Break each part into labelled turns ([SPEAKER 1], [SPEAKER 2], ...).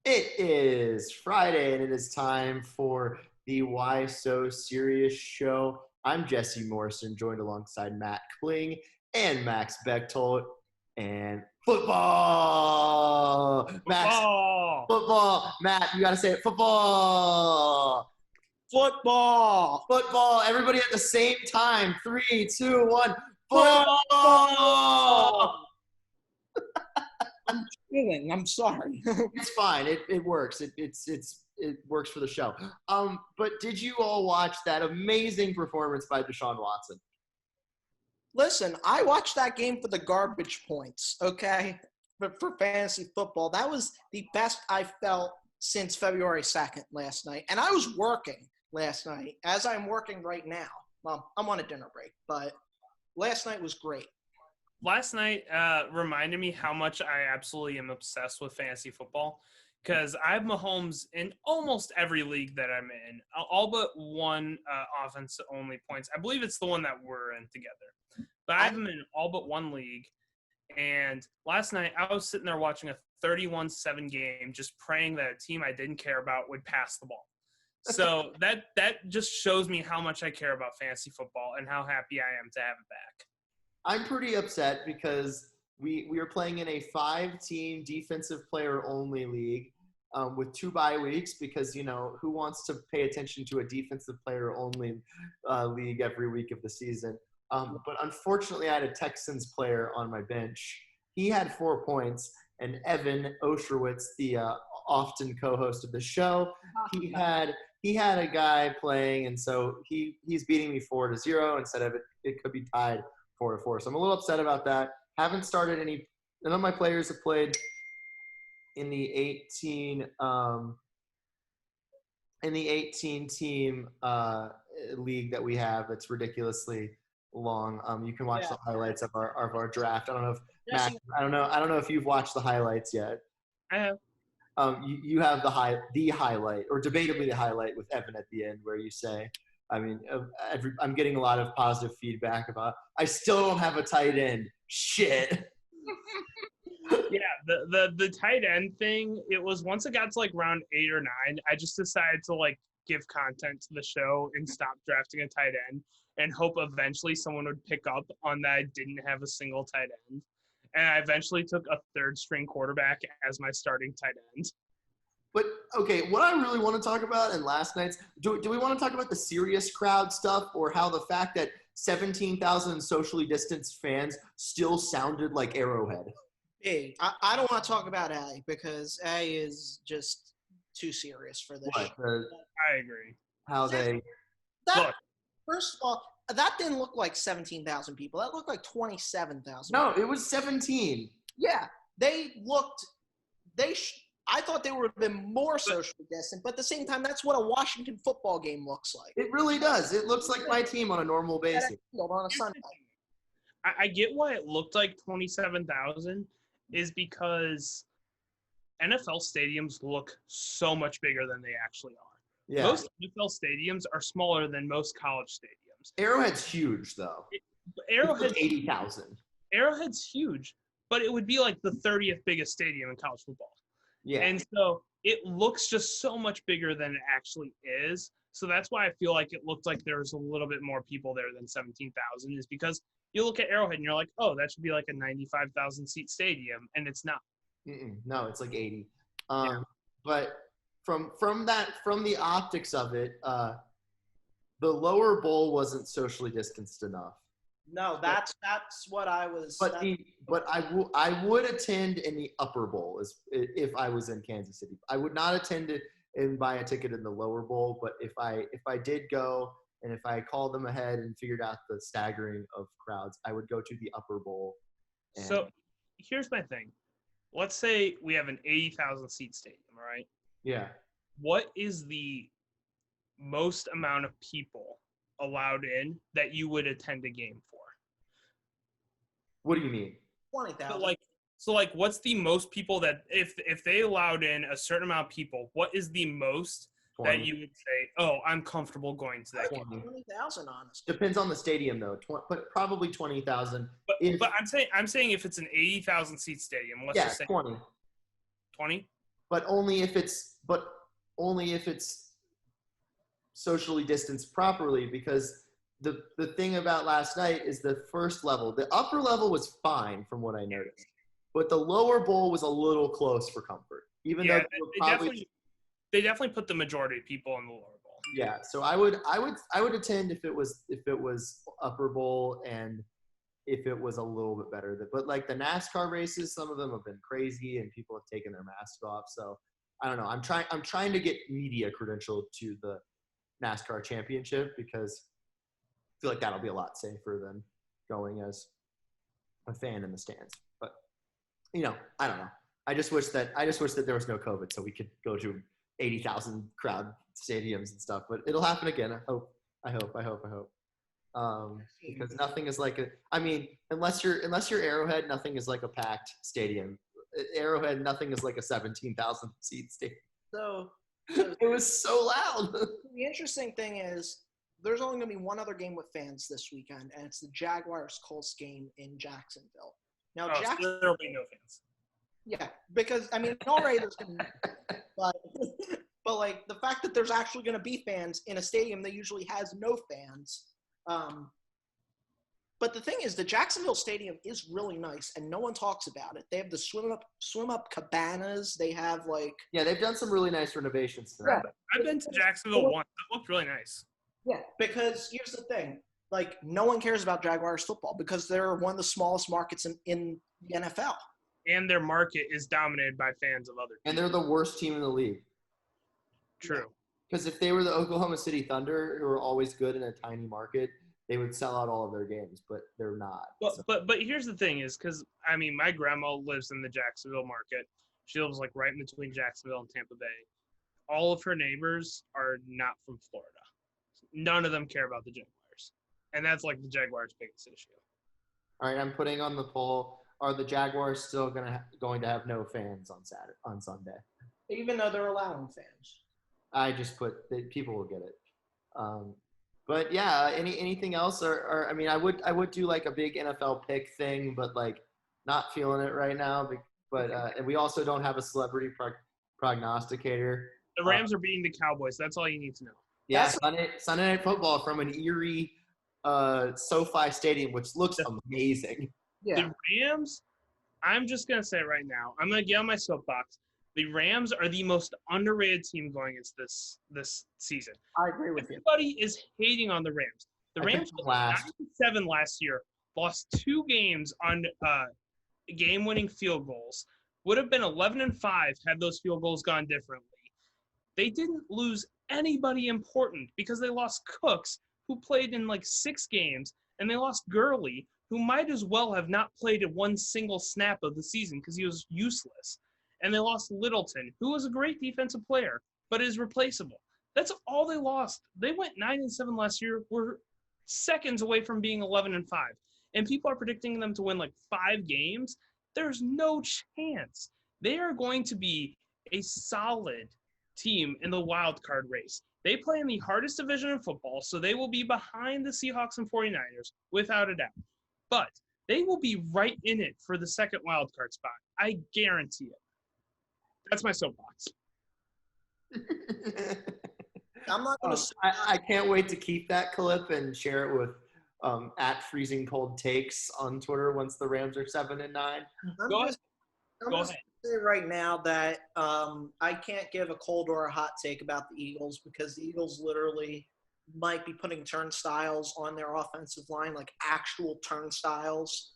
[SPEAKER 1] It is Friday, and it is time for the Why So Serious show. I'm Jesse Morrison, joined alongside Matt Kling and Max Bechtold. And football! Max,
[SPEAKER 2] Football!
[SPEAKER 1] football! Matt, you got to say it. Football!
[SPEAKER 2] Football!
[SPEAKER 1] Football! Everybody at the same time. 3, 2, 1. Football!
[SPEAKER 2] I'm chilling. I'm sorry.
[SPEAKER 1] It's fine. It works. It works for the show. But did you all watch that amazing performance by Deshaun Watson?
[SPEAKER 2] Listen, I watched that game for the garbage points, okay? But for fantasy football, that was the best I felt since February 2nd last night. And I was working last night, as I'm working right now. Well, I'm on a dinner break, but last night was great.
[SPEAKER 3] Last night reminded me how much I absolutely am obsessed with fantasy football because I have Mahomes in almost every league that I'm in, all but one offense-only points. I believe it's the one that we're in together. But I have him in all but one league. And last night I was sitting there watching a 31-7 game just praying that a team I didn't care about would pass the ball. So that just shows me how much I care about fantasy football and how happy I am to have it back.
[SPEAKER 1] I'm pretty upset because we are playing in a 5-team defensive player-only league with 2 bye weeks because, you know, who wants to pay attention to a defensive player-only league every week of the season? But unfortunately, I had a Texans player on my bench. He had 4 points, and Evan Osherwitz, the often co-host of the show, he had a guy playing, and so he's beating me 4-0 instead of it could be tied 4-4. So I'm a little upset about that. Haven't started any. None of my players have played in the 18 team league that we have. That's ridiculously long. You can watch the highlights of our draft. I don't know if Max, I don't know if you've watched the highlights yet.
[SPEAKER 3] I have.
[SPEAKER 1] You have the highlight, or debatably the highlight with Evan at the end, where you say, I mean, I'm getting a lot of positive feedback about, I still don't have a tight end. Shit.
[SPEAKER 3] Yeah, the tight end thing, it was once it got to like round 8 or 9, I just decided to like give content to the show and stop drafting a tight end and hope eventually someone would pick up on that I didn't have a single tight end. And I eventually took a 3rd-string quarterback as my starting tight end.
[SPEAKER 1] But, okay, what I really want to talk about in last night's – do we want to talk about the serious crowd stuff or how the fact that 17,000 socially distanced fans still sounded like Arrowhead?
[SPEAKER 2] Hey, I don't want to talk about A because A is just too serious for this.
[SPEAKER 3] I agree.
[SPEAKER 1] How they –
[SPEAKER 2] First of all, that didn't look like 17,000 people. That looked like 27,000.
[SPEAKER 1] No, it was 17.
[SPEAKER 2] Yeah, I thought they would have been more socially distant, but at the same time, that's what a Washington football game looks like.
[SPEAKER 1] It really does. It looks like my team on a normal basis.
[SPEAKER 2] On a Sunday.
[SPEAKER 3] I get why it looked like 27,000 is because NFL stadiums look so much bigger than they actually are.
[SPEAKER 1] Yeah.
[SPEAKER 3] Most NFL stadiums are smaller than most college stadiums.
[SPEAKER 1] Arrowhead's huge, though.
[SPEAKER 3] Arrowhead's
[SPEAKER 1] 80,000.
[SPEAKER 3] Arrowhead's huge, but it would be like the 30th biggest stadium in college football.
[SPEAKER 1] Yeah.
[SPEAKER 3] And so it looks just so much bigger than it actually is. So that's why I feel like it looked like there was a little bit more people there than 17,000 is because you look at Arrowhead and you're like, oh, that should be like a 95,000 seat stadium. And it's not.
[SPEAKER 1] No, it's like 80. But from the optics of it, the lower bowl wasn't socially distanced enough.
[SPEAKER 2] No, that's what I was.
[SPEAKER 1] But I would attend in the upper bowl if I was in Kansas City. I would not attend it and buy a ticket in the lower bowl. But if I did go and if I called them ahead and figured out the staggering of crowds, I would go to the upper bowl.
[SPEAKER 3] So here's my thing. Let's say we have an 80,000 seat stadium, all right?
[SPEAKER 1] Yeah.
[SPEAKER 3] What is the most amount of people allowed in that you would attend a game for?
[SPEAKER 1] What do you mean?
[SPEAKER 2] 20,000.
[SPEAKER 3] So what's the most people that if they allowed in a certain amount of people, what is the most
[SPEAKER 1] 20.
[SPEAKER 3] that you would say, oh, I'm comfortable going to that game?
[SPEAKER 2] 20,000, honestly.
[SPEAKER 1] Depends on the stadium, though. But probably 20,000.
[SPEAKER 3] But I'm saying if it's an 80,000 seat stadium, let's just say
[SPEAKER 1] 20.
[SPEAKER 3] 20.
[SPEAKER 1] but only if it's socially distanced properly, because the thing about last night is the first level. The upper level was fine from what I noticed, but the lower bowl was a little close for comfort. Even though
[SPEAKER 3] they definitely put the majority of people in the lower bowl.
[SPEAKER 1] Yeah, so I would attend if it was upper bowl and if it was a little bit better. But like the NASCAR races, some of them have been crazy and people have taken their masks off. So I don't know. I'm trying to get media credentialed to the NASCAR championship because I feel like that'll be a lot safer than going as a fan in the stands. But I don't know. I just wish that there was no COVID so we could go to 80,000 crowd stadiums and stuff. But it'll happen again. I hope. Because nothing is like unless you're Arrowhead, nothing is like a packed stadium. Arrowhead, nothing is like a 17,000 seat stadium.
[SPEAKER 2] So
[SPEAKER 1] it was so loud.
[SPEAKER 2] The interesting thing is there's only going to be one other game with fans this weekend, and it's the Jaguars-Colts game in Jacksonville. Now,
[SPEAKER 3] so there'll be no fans.
[SPEAKER 2] Yeah, because already there's going to be, but like the fact that there's actually going to be fans in a stadium that usually has no fans. But the thing is, the Jacksonville Stadium is really nice, and no one talks about it. They have the swim up cabanas. They have
[SPEAKER 1] they've done some really nice renovations.
[SPEAKER 2] Yeah.
[SPEAKER 3] I've been to Jacksonville once. It looked really nice.
[SPEAKER 2] Yeah, because here's the thing: no one cares about Jaguars football because they're one of the smallest markets in the NFL.
[SPEAKER 3] And their market is dominated by fans of other teams.
[SPEAKER 1] And they're the worst team in the league.
[SPEAKER 3] True.
[SPEAKER 1] Because if they were the Oklahoma City Thunder, who are always good in a tiny market, they would sell out all of their games, but they're not.
[SPEAKER 3] But here's the thing is because, my grandma lives in the Jacksonville market. She lives right in between Jacksonville and Tampa Bay. All of her neighbors are not from Florida. None of them care about the Jaguars. And that's the Jaguars' biggest issue. All
[SPEAKER 1] right, I'm putting on the poll. Are the Jaguars still going to have no fans on Sunday?
[SPEAKER 2] Even though they're allowing fans.
[SPEAKER 1] I just put people will get it. But yeah, anything else? Or I would do a big NFL pick thing, but not feeling it right now. But and we also don't have a celebrity prognosticator.
[SPEAKER 3] The Rams are beating the Cowboys. That's all you need to know.
[SPEAKER 1] Yeah, Sunday Night Football from an eerie SoFi Stadium, which looks amazing.
[SPEAKER 2] Yeah.
[SPEAKER 3] The Rams, I'm just going to say right now, I'm going to get on my soapbox. The Rams are the most underrated team going into this season.
[SPEAKER 2] I agree with you.
[SPEAKER 3] Everybody is hating on the Rams. The Rams were 9-7 last year, lost 2 games on game-winning field goals. Would have been 11-5 had those field goals gone differently. They didn't lose anybody important because they lost Cooks, who played in 6 games, and they lost Gurley, who might as well have not played in one single snap of the season because he was useless. And they lost Littleton, who was a great defensive player, but is replaceable. That's all they lost. They went 9-7 last year, were seconds away from being 11-5. And people are predicting them to win 5 games. There's no chance. They are going to be a solid team in the wild card race. They play in the hardest division in football, so they will be behind the Seahawks and 49ers, without a doubt. But they will be right in it for the second wild card spot. I guarantee it. That's my soapbox.
[SPEAKER 2] I'm not going to.
[SPEAKER 1] I can't wait to keep that clip and share it with at Freezing Cold Takes on Twitter once the Rams are 7-9.
[SPEAKER 3] Go ahead.
[SPEAKER 2] I'm going to say right now that I can't give a cold or a hot take about the Eagles because the Eagles literally might be putting turnstiles on their offensive line, actual turnstiles.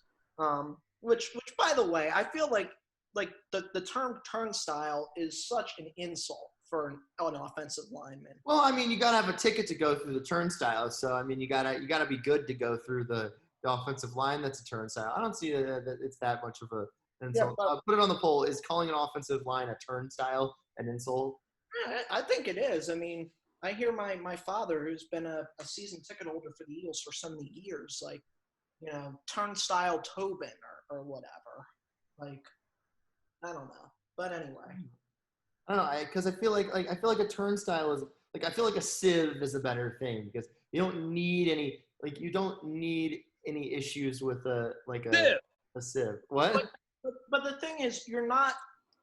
[SPEAKER 2] Which by the way, I feel like the term turnstile is such an insult for an offensive lineman.
[SPEAKER 1] Well, you got to have a ticket to go through the turnstile. So, you got to be good to go through the offensive line. That's a turnstile. I don't see that it's that much of an insult. Yeah, put it on the poll. Is calling an offensive line a turnstile an insult?
[SPEAKER 2] I think it is. I hear my father, who's been a season ticket holder for the Eagles for so many years, turnstile Tobin or whatever. I don't know. But anyway.
[SPEAKER 1] I don't know, because I feel like a turnstile is I feel like a sieve is a better thing because you don't need any issues with a sieve. What?
[SPEAKER 2] But the thing is, you're not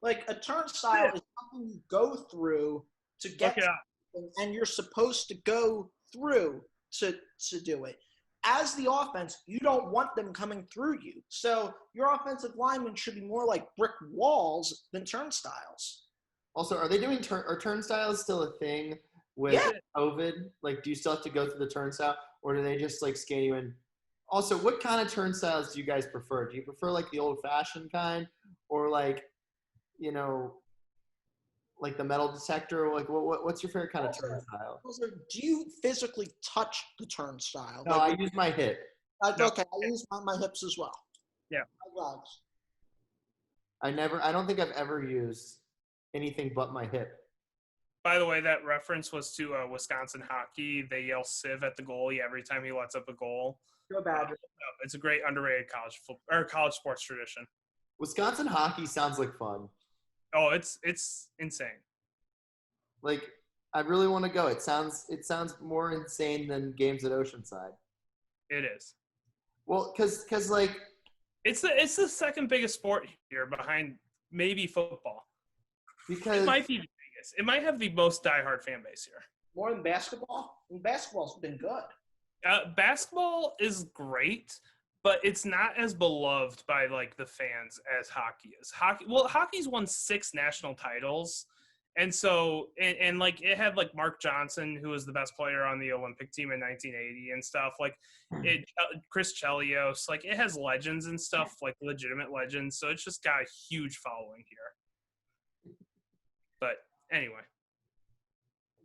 [SPEAKER 2] a turnstile is something you go through to get something, and you're supposed to go through to do it. As the offense, you don't want them coming through you. So your offensive linemen should be more like brick walls than turnstiles.
[SPEAKER 1] Also, are they doing are turnstiles still a thing with COVID? Like, do you still have to go through the turnstile, or do they just like scan you in? Also, what kind of turnstiles do you guys prefer? Do you prefer like the old-fashioned kind, or like, you know, like the metal detector? Like, what's your favorite kind of turnstile?
[SPEAKER 2] Do you physically touch the turnstile?
[SPEAKER 1] No, I use my hip.
[SPEAKER 2] Okay, I use my hips as well.
[SPEAKER 3] Yeah.
[SPEAKER 2] My legs.
[SPEAKER 1] I don't think I've ever used anything but my hip.
[SPEAKER 3] By the way, that reference was to Wisconsin hockey. They yell "Civ" at the goalie every time he lets up a goal.
[SPEAKER 2] Go Badgers.
[SPEAKER 3] It's a great underrated college sports tradition.
[SPEAKER 1] Wisconsin hockey sounds like fun.
[SPEAKER 3] Oh, it's insane.
[SPEAKER 1] Like, I really want to go. It sounds more insane than games at Oceanside.
[SPEAKER 3] It is.
[SPEAKER 1] Well, cause like
[SPEAKER 3] it's the second biggest sport here behind maybe football.
[SPEAKER 1] Because
[SPEAKER 3] it might be the biggest. It might have the most diehard fan base here.
[SPEAKER 2] More than basketball? I mean, basketball's been good.
[SPEAKER 3] Basketball is great, but it's not as beloved by like the fans as hockey is. Hockey's won 6 national titles, and so and like it had like Mark Johnson, who was the best player on the Olympic team in 1980 and stuff. Like Chris Chelios, like it has legends and stuff, like legitimate legends. So it's just got a huge following here. But anyway.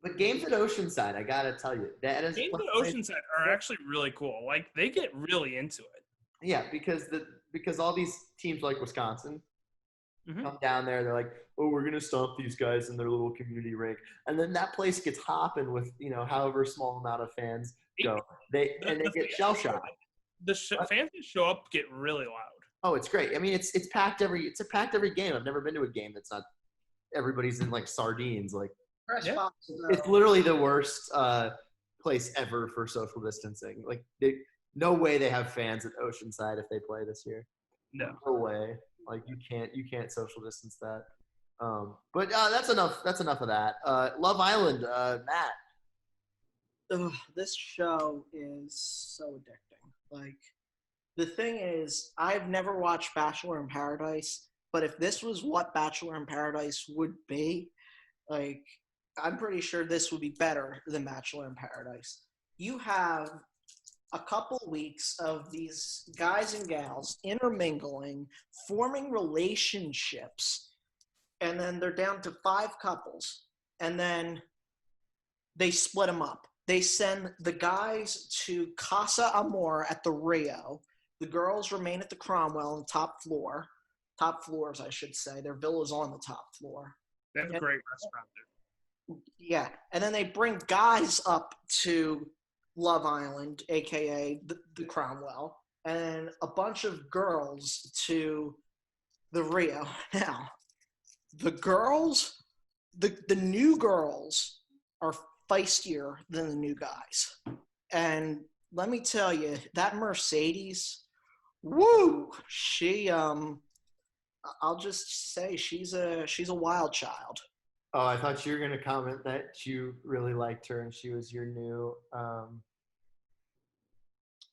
[SPEAKER 1] But games at Oceanside, I gotta tell you, that is
[SPEAKER 3] games at Oceanside are actually really cool. Like they get really into it.
[SPEAKER 1] Yeah, because all these teams like Wisconsin come down there, they're like, oh, we're gonna stomp these guys in their little community rink, and then that place gets hopping with however small amount of fans go. They get shell shocked.
[SPEAKER 3] The fans that show up get really loud.
[SPEAKER 1] Oh, it's great. I mean, it's packed every game. I've never been to a game that's not everybody's in like sardines. Like, it's literally the worst place ever for social distancing. Like, no way they have fans at Oceanside if they play this year.
[SPEAKER 3] No
[SPEAKER 1] way. Like, you can't social distance that. But that's enough. That's enough of that. Love Island, Matt.
[SPEAKER 2] Ugh, this show is so addicting. Like, the thing is, I've never watched Bachelor in Paradise, but if this was what Bachelor in Paradise would be, like, I'm pretty sure this would be better than Bachelor in Paradise. You have a couple weeks of these guys and gals intermingling, forming relationships, and then they're down to 5 couples, and then they split them up. They send the guys to Casa Amor at the Rio. The girls remain at the Cromwell on the top floors, I should say. Their villa's on the top floor.
[SPEAKER 3] They have a great restaurant there.
[SPEAKER 2] Yeah, and then they bring guys up to Love Island, a.k.a. the Cromwell, and a bunch of girls to the Rio. Now, the girls, the new girls are feistier than the new guys. And let me tell you, that Mercedes, woo, she, I'll just say she's a wild child.
[SPEAKER 1] Oh, I thought you were going to comment that you really liked her and she was your new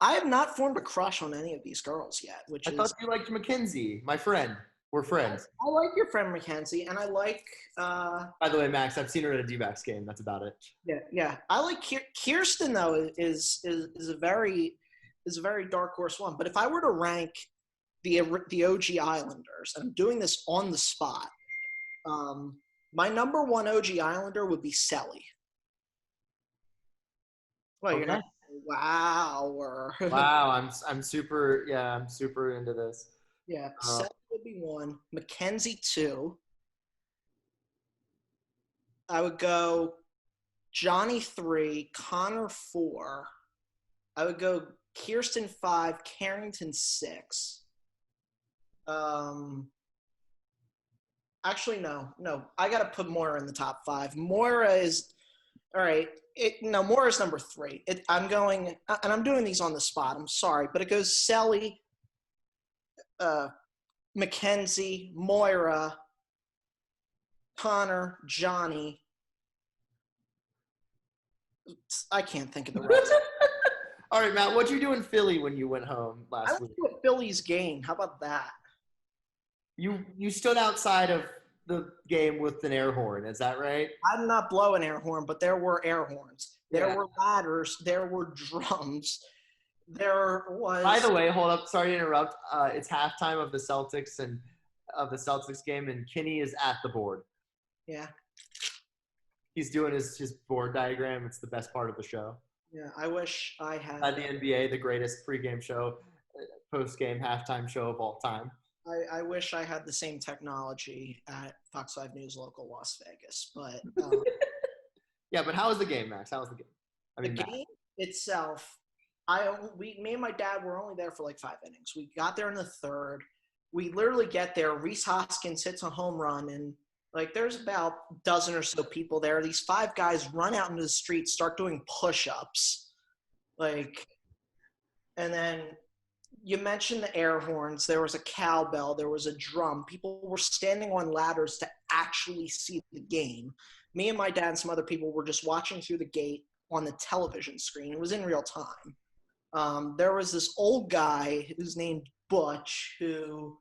[SPEAKER 2] I have not formed a crush on any of these girls yet,
[SPEAKER 1] I thought you liked Mackenzie, my friend. We're friends.
[SPEAKER 2] I like your friend Mackenzie, and I like
[SPEAKER 1] By the way, Max, I've seen her at a D-backs game. That's about it.
[SPEAKER 2] Yeah. I like Kirsten, though, is a very dark horse one. But if I were to rank the OG Islanders, and I'm doing this on the spot, my number 1 OG Islander would be Selly. Well,
[SPEAKER 1] okay.
[SPEAKER 2] You're not. Wow.
[SPEAKER 1] Wow, I'm super into this.
[SPEAKER 2] Yeah, Selly would be 1. Mackenzie 2. I would go Johnny 3, Connor 4. I would go Kirsten 5, Carrington 6. Actually, no. I got to put Moira in the top 5. Moira is all right. Moira's number 3. I'm going, and I'm doing these on the spot. I'm sorry, but it goes Selly, Mackenzie, Moira, Connor, Johnny. I can't think of the rest.
[SPEAKER 1] All right, Matt, what'd you do in Philly when you went home
[SPEAKER 2] I
[SPEAKER 1] last
[SPEAKER 2] went
[SPEAKER 1] week?
[SPEAKER 2] to a Phillies game. How about that?
[SPEAKER 1] You stood outside of the game with an air horn, is that right?
[SPEAKER 2] I did not blow an air horn, but there were air horns. There
[SPEAKER 1] Yeah.
[SPEAKER 2] were ladders. There were drums. There was.
[SPEAKER 1] By the way, hold up. Sorry to interrupt. It's halftime of the Celtics game, and Kenny is at the board.
[SPEAKER 2] Yeah.
[SPEAKER 1] He's doing his board diagram. It's the best part of the show.
[SPEAKER 2] Yeah. I wish I had.
[SPEAKER 1] The NBA, the greatest pregame show, post-game, halftime show of all time.
[SPEAKER 2] I wish I had the same technology at Fox 5 News Local Las Vegas, but
[SPEAKER 1] Yeah, but how was the game, Max? How was the game?
[SPEAKER 2] the game itself, me and my dad were only there for like 5 innings. We got there in the third. We literally get there. Rhys Hoskins hits a home run, and like there's about a dozen or so people there. These 5 guys run out into the street, start doing push-ups, and then you mentioned the air horns. There was a cowbell. There was a drum. People were standing on ladders to actually see the game. Me and my dad and some other people were just watching through the gate on the television screen. It was in real time. There was this old guy who's named Butch who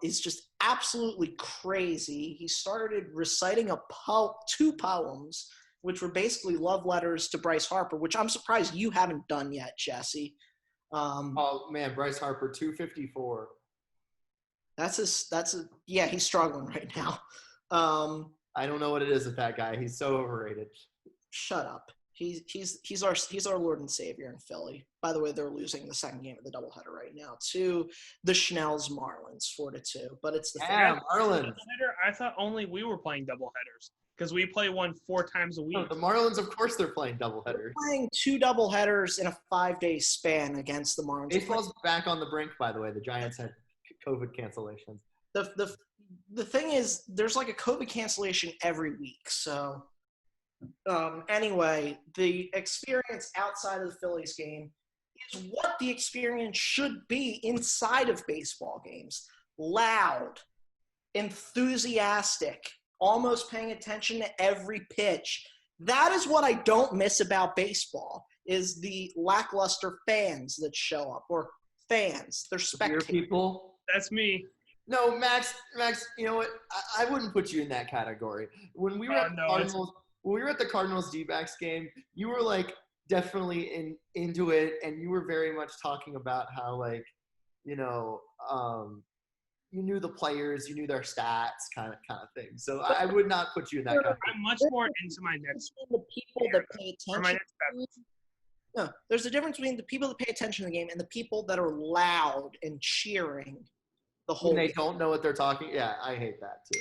[SPEAKER 2] is just absolutely crazy. He started reciting 2 poems, which were basically love letters to Bryce Harper, which I'm surprised you haven't done yet, Jesse.
[SPEAKER 1] Oh man, Bryce Harper, 254.
[SPEAKER 2] Yeah, he's struggling right now.
[SPEAKER 1] I don't know what it is with that guy. He's so overrated.
[SPEAKER 2] Shut up. He's our Lord and Savior in Philly. By the way, they're losing the second game of the doubleheader right now to the Schnell's Marlins 4-2. But it's the
[SPEAKER 1] Marlins.
[SPEAKER 3] I thought only we were playing doubleheaders because we play one 4 times a week.
[SPEAKER 1] No, the Marlins, of course, they're playing doubleheaders.
[SPEAKER 2] They're playing 2 doubleheaders in a 5-day span against the Marlins.
[SPEAKER 1] Baseball's back on the brink, by the way. The Giants had COVID cancellations.
[SPEAKER 2] The thing is, there's like a COVID cancellation every week. So anyway, the experience outside of the Phillies game is what the experience should be inside of baseball games. Loud, enthusiastic, almost paying attention to every pitch. That is what I don't miss about baseball, is the lackluster fans that show up, or fans. They're spectators.
[SPEAKER 1] People.
[SPEAKER 3] That's me.
[SPEAKER 1] No, Max, you know what? I wouldn't put you in that category. When we were at the Cardinals D-backs game, you were like definitely into it, and you were very much talking about how you knew the players, you knew their stats, kind of thing. So I would not put you in that category.
[SPEAKER 3] I'm much more into my next.
[SPEAKER 2] The people that pay attention. No, there's a difference between the people that pay attention to the game and the people that are loud and cheering the whole.
[SPEAKER 1] When they don't know what they're talking. Yeah, I hate that too.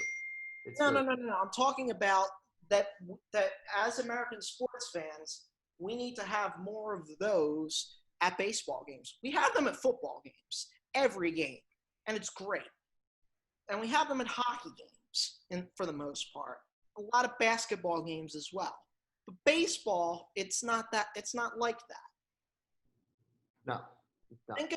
[SPEAKER 2] No. I'm talking about that as American sports fans, we need to have more of those at baseball games. We have them at football games, every game, and it's great. And we have them at hockey games, for the most part. A lot of basketball games as well. But baseball, it's not like that.
[SPEAKER 1] No.
[SPEAKER 2] Think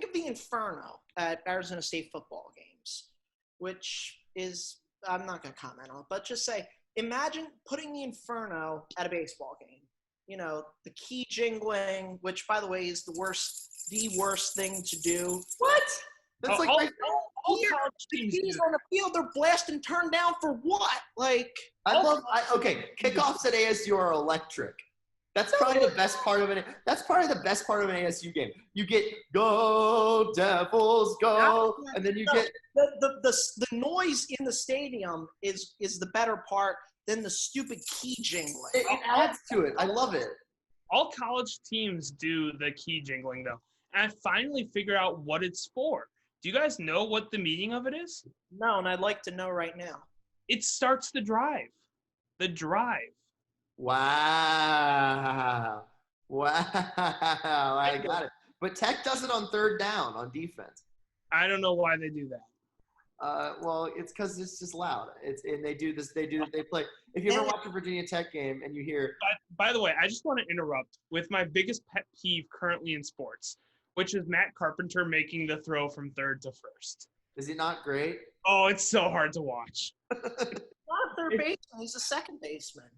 [SPEAKER 2] of the Inferno at Arizona State football games, which is, I'm not going to comment on it, but just say, imagine putting the Inferno at a baseball game. You know, the key jingling, which, by the way, is the worst thing to do.
[SPEAKER 1] What? That's
[SPEAKER 3] all college teams
[SPEAKER 2] He's on the field, they're blasting turned down for what?
[SPEAKER 1] Kickoffs at ASU are electric. That's probably the best part of it. That's probably the best part of an ASU game. You get "Go Devils, go," and then you get
[SPEAKER 2] the noise in the stadium is the better part than the stupid key jingling.
[SPEAKER 1] It adds to it. I love it.
[SPEAKER 3] All college teams do the key jingling though, and I finally figure out what it's for. Do you guys know what the meaning of it is?
[SPEAKER 2] No, and I'd like to know right now.
[SPEAKER 3] It starts the drive. The drive.
[SPEAKER 1] Wow. I got it. But Tech does it on third down on defense.
[SPEAKER 3] I don't know why they do that.
[SPEAKER 1] Well, it's because it's just loud. And they do this. They play. If you ever watch a Virginia Tech game and you hear.
[SPEAKER 3] By the way, I just want to interrupt with my biggest pet peeve currently in sports, which is Matt Carpenter making the throw from third to first.
[SPEAKER 1] Is he not great?
[SPEAKER 3] Oh, it's so hard to watch.
[SPEAKER 2] third baseman. He's a second baseman.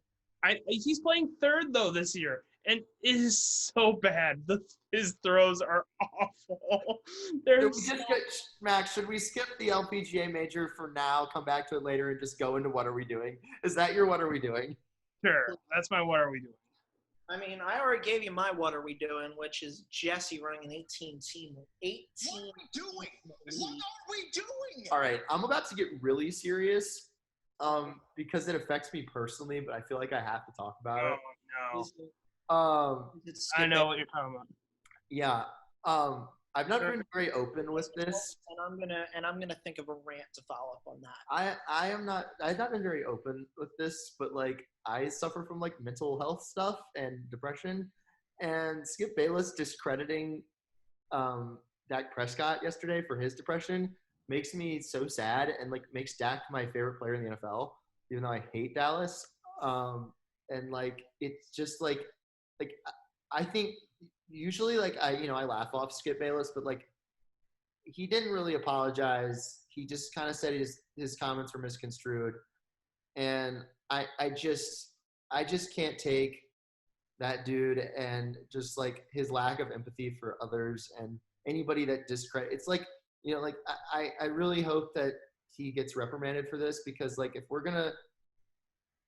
[SPEAKER 3] He's playing third though this year, and it is so bad. His throws are awful.
[SPEAKER 1] Max, should we skip the LPGA major for now, come back to it later, and just go into what are we doing? Is that your what are we doing?
[SPEAKER 3] Sure, that's my what are we doing.
[SPEAKER 2] I mean, I already gave you my what are we doing, which is Jesse running an 18-team. 18.
[SPEAKER 4] What are we doing? What are we doing?
[SPEAKER 1] All right, I'm about to get really serious because it affects me personally, but I feel like I have to talk about it.
[SPEAKER 3] No. I know what you're talking about.
[SPEAKER 1] Yeah. I've not been very open with this.
[SPEAKER 2] And I'm gonna think of a rant to follow up on that.
[SPEAKER 1] I've not been very open with this, but like I suffer from like mental health stuff and depression, and Skip Bayless discrediting Dak Prescott yesterday for his depression makes me so sad, and like makes Dak my favorite player in the NFL, even though I hate Dallas. And like it's just like I think usually like I laugh off Skip Bayless, but like he didn't really apologize. He just kind of said his comments were misconstrued, and I just can't take that dude and just like his lack of empathy for others and anybody that discredit. It's like like I really hope that he gets reprimanded for this, because like if we're gonna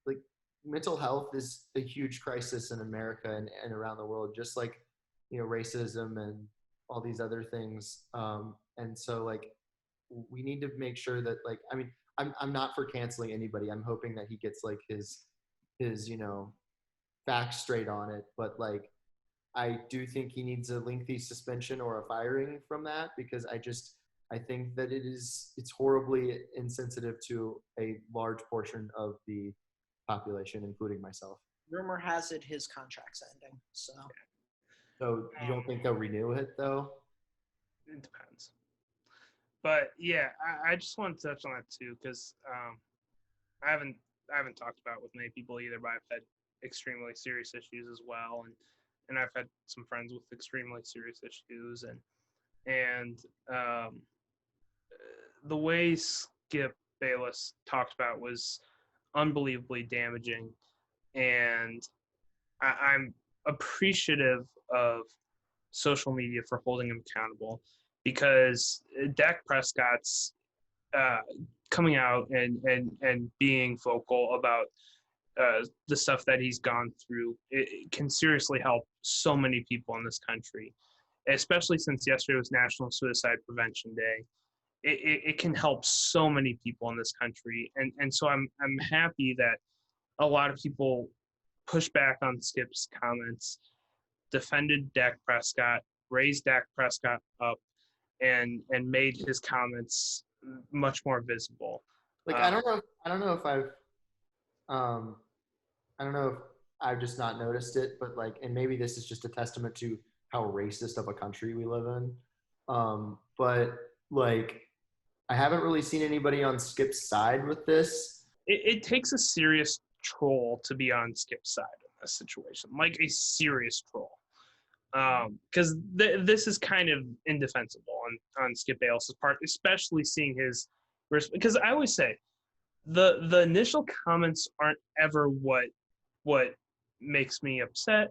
[SPEAKER 1] like mental health is a huge crisis in America and around the world, just like racism and all these other things. And so like we need to make sure that like I'm not for canceling anybody. I'm hoping that he gets like his facts straight on it, but like I do think he needs a lengthy suspension or a firing from that, because I think that it's horribly insensitive to a large portion of the population, including myself.
[SPEAKER 2] Rumor has it his contract's ending.
[SPEAKER 1] So you don't think they'll renew it though?
[SPEAKER 3] It depends. But yeah, I just want to touch on that too, because I haven't talked about it with many people either, but I've had extremely serious issues as well, and I've had some friends with extremely serious issues, and the way Skip Bayless talked about was unbelievably damaging, and I'm appreciative of social media for holding him accountable, because Dak Prescott's coming out and being vocal about the stuff that he's gone through, it can seriously help so many people in this country, especially since yesterday was National Suicide Prevention Day. It can help so many people in this country, and so I'm happy that a lot of people pushed back on Skip's comments, defended Dak Prescott, raised Dak Prescott up, and made his comments much more visible.
[SPEAKER 1] Like I don't know if I've just not noticed it, but like, and maybe this is just a testament to how racist of a country we live in. But like, I haven't really seen anybody on Skip's side with this.
[SPEAKER 3] It takes a serious troll to be on Skip's side in this situation, like a serious troll. Because this is kind of indefensible on Skip Bayless's part, especially seeing his – because I always say the initial comments aren't ever what makes me upset,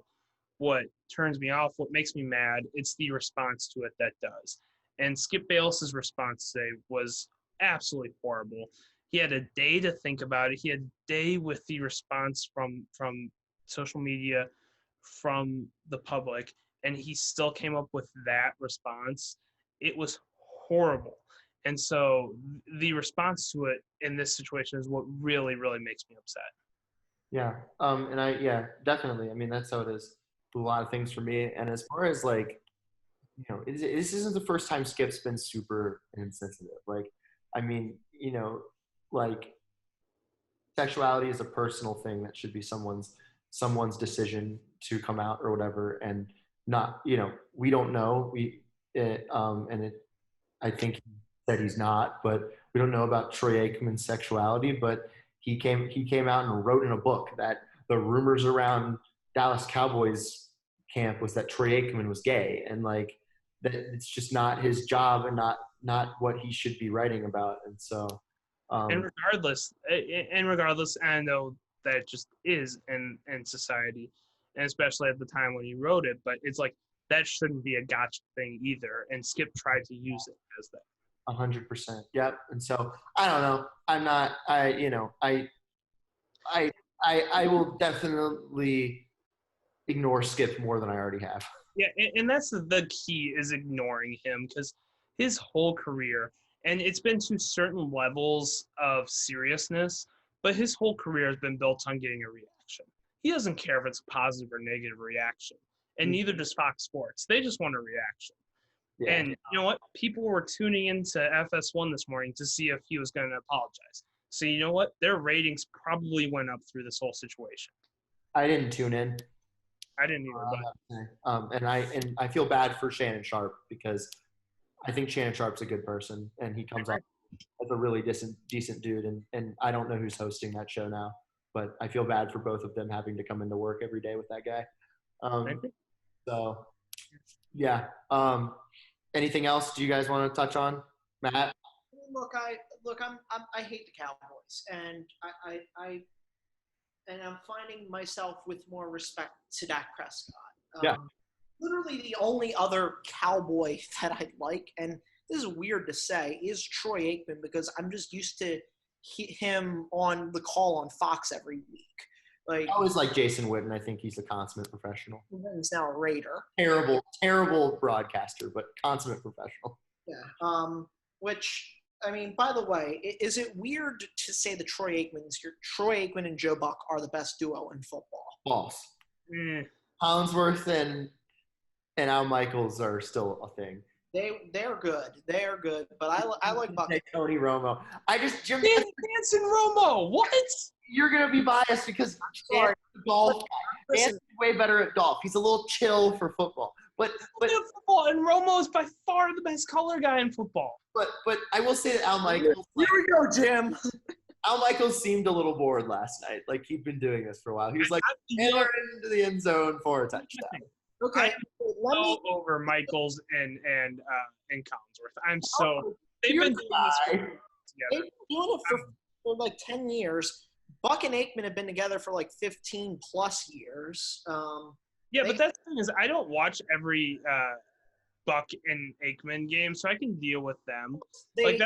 [SPEAKER 3] what turns me off, what makes me mad. It's the response to it that does. And Skip Bayless's response today was absolutely horrible. He had a day to think about it. He had a day with the response from social media, from the public, and he still came up with that response. It was horrible. And so the response to it in this situation is what really, really makes me upset.
[SPEAKER 1] Yeah. Definitely. I mean, that's how it is with a lot of things for me. And as far as like, this isn't the first time Skip's been super insensitive. Like, I mean, like sexuality is a personal thing that should be someone's decision to come out or whatever, and not, we don't know. I think he said he's not, but we don't know about Troy Aikman's sexuality, but he came out and wrote in a book that the rumors around Dallas Cowboys camp was that Troy Aikman was gay, and like that it's just not his job and not what he should be writing about. And so
[SPEAKER 3] And regardless, I know that just is in society, and especially at the time when he wrote it. But it's like that shouldn't be a gotcha thing either. And Skip tried to use it as that.
[SPEAKER 1] 100%. Yep. And so I don't know. I'm not. I will definitely ignore Skip more than I already have.
[SPEAKER 3] Yeah, and that's the key is ignoring him because his whole career, and it's been to certain levels of seriousness, but his whole career has been built on getting a reaction. He doesn't care if it's a positive or negative reaction, and neither does Fox Sports. They just want a reaction.
[SPEAKER 1] Yeah.
[SPEAKER 3] And you know what? People were tuning into FS1 this morning to see if he was going to apologize. So you know what? Their ratings probably went up through this whole situation.
[SPEAKER 1] I didn't tune in.
[SPEAKER 3] I didn't either.
[SPEAKER 1] And I feel bad for Shannon Sharp because I think Shannon Sharp's a good person and he comes off as a really decent dude. And I don't know who's hosting that show now, but I feel bad for both of them having to come into work every day with that guy. So yeah. Anything else do you guys want to touch on, Matt?
[SPEAKER 2] Look, I hate the Cowboys, and I'm finding myself with more respect to Dak Prescott. Literally the only other Cowboy that I like, and this is weird to say, is Troy Aikman because I'm just used to him on the call on Fox every week. Like,
[SPEAKER 1] I always like Jason Witten. I think he's a consummate professional.
[SPEAKER 2] He's now a Raider.
[SPEAKER 1] Terrible broadcaster, but consummate professional.
[SPEAKER 2] Yeah. Which, I mean, by the way, is it weird to say that Troy Aikman and Joe Buck are the best duo in football?
[SPEAKER 1] False. Collinsworth and Al Michaels are still a thing.
[SPEAKER 2] They're good. They're good. But I like Buck.
[SPEAKER 1] Tony Romo. Jim
[SPEAKER 3] Hanson Romo. What?
[SPEAKER 1] You're gonna be biased because golf. Dan's way better at golf. He's a little chill for football. But
[SPEAKER 3] football, and Romo is by far the best color guy in football.
[SPEAKER 1] But I will say that Al Michaels.
[SPEAKER 2] Here we go, Jim.
[SPEAKER 1] Al Michaels seemed a little bored last night. Like he'd been doing this for a while. He was like, into the end zone for a touchdown.
[SPEAKER 2] Okay,
[SPEAKER 3] let me over Michaels and Collinsworth. They've been doing this together.
[SPEAKER 2] They've been doing it for like 10 years. Buck and Aikman have been together for like 15 plus years.
[SPEAKER 3] But that's the thing is I don't watch every Buck and Aikman game, so I can deal with them. That's why